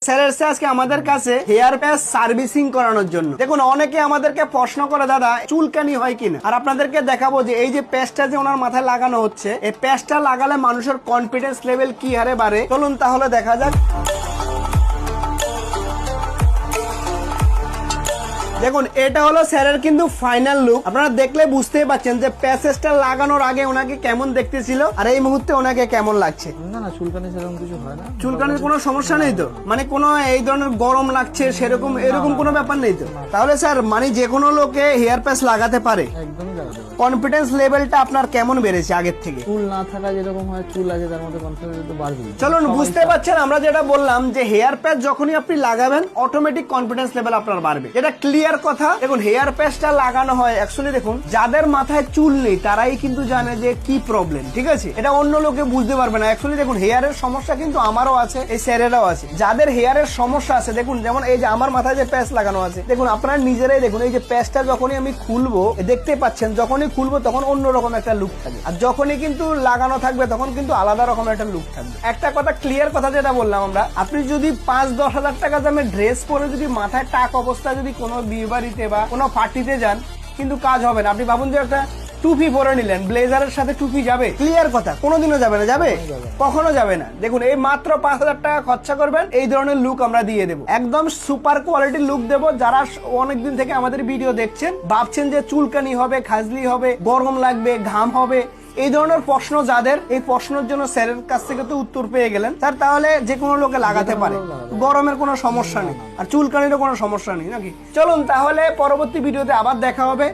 Sir এসছে আজকে আমাদের কাছে হেয়ার প্যাচ সার্ভিসিং করানোর জন্য। দেখুন অনেকে আমাদেরকে প্রশ্ন করে দাদা চুলকানি হয় কিনা, আর আপনাদেরকে দেখাবো যে এই যে প্যাচটা যে ওনার মাথায় লাগানো হচ্ছে, এই প্যাচটা লাগালে মানুষের কনফিডেন্স লেভেল কি হারে বাড়ে। চলুন তাহলে দেখা যাক। দেখুন এটা হলো স্যারের কিন্তু ফাইনাল লুক। আপনারা দেখলে বুঝতেই পারছেন যে প্যাচেসটা লাগানোর আগে ওনাকে কেমন দেখতেছিল আর এই মুহূর্তে ওনাকে কেমন লাগছে। না না, চুলকানি সেরকম কিছু হয় না। চুলকানির কোনো সমস্যা নেই তো, মানে কোনো এই ধরনের গরম লাগছে সেরকম এরকম কোনো ব্যাপার নেই তো? তাহলে স্যার মানে যে কোনো লোকে হেয়ার প্যাচ লাগাতে পারে। একদমই লাগাতে পারে। কনফিডেন্স লেভেলটা আপনার কেমন বেড়েছে আগের থেকে? চুল না থাকা যেরকম হয়, চুল আছে তার মধ্যে কনফিডেন্স তো বাড়বেই। চলুন বুঝতে পারছেন আমরা যেটা বললাম যে হেয়ার প্যাচ যখনই আপনি লাগাবেন অটোমেটিক কনফিডেন্স লেভেল আপনার বাড়বে, এটা ক্লিয়ার কথা। দেখুন হেয়ার প্যাচটা লাগানো হয় অ্যাকচুয়ালি, দেখুন যাদের মাথায় চুল নেই তারাই কিন্তু জানে যে কি প্রবলেম, ঠিক আছে? এটা অন্য লোকে বুঝতে পারবে না। অ্যাকচুয়ালি দেখুন হেয়ারের সমস্যা কিন্তু আমারও আছে, এই স্যারেরও আছে। যাদের হেয়ারের সমস্যা আছে দেখুন, যেমন এই যে আমার মাথায় যে প্যাচ লাগানো আছে, দেখুন আপনারা নিজেরাই দেখুন এই যে প্যাচটা যখনই আমি খুলবো দেখতে পাচ্ছেন, যখনই খুলবো তখন অন্যরকম একটা লুক থাকবে, আর যখনই কিন্তু লাগানো থাকবে তখন কিন্তু আলাদা রকম একটা লুক থাকবে। একটা কথা ক্লিয়ার কথা যেটা বললাম আমরা, আপনি যদি 5-10 হাজার টাকা দামে ড্রেস পরে যদি মাথায় টাক অবস্থায় যদি কোনো বিয়ে বাড়িতে বা কোনো পার্টিতে যান, কিন্তু কাজ হবে না। আপনি ভাবুন যে একটা টুপি পরে নিলেন, ব্লেজারের সাথে টুপি যাবে? ক্লিয়ার কথা কোনোদিনও যাবে না। যাবে? কখনো যাবে না। দেখুন এই মাত্র 5,000 টাকা খরচা করবেন, এই ধরনের লুক আমরা দিয়ে দেবো, একদম সুপার কোয়ালিটির লুক দেবো। যারা অনেকদিন থেকে আমাদের ভিডিও দেখছেন, ভাবছেন যে চুলকানি হবে, খাজলি হবে, গরম লাগবে, ঘাম হবে, এই ধরনের প্রশ্ন যাদের, এই প্রশ্নের জন্য স্যারের কাছ থেকে তো উত্তর পেয়ে গেলেন স্যার। তাহলে যে কোনো লোকে লাগাতে পারে, গরমের কোনো সমস্যা নেই আর চুলকানিরও কোনো সমস্যা নেই নাকি? চলুন তাহলে পরবর্তী ভিডিওতে আবার দেখা হবে।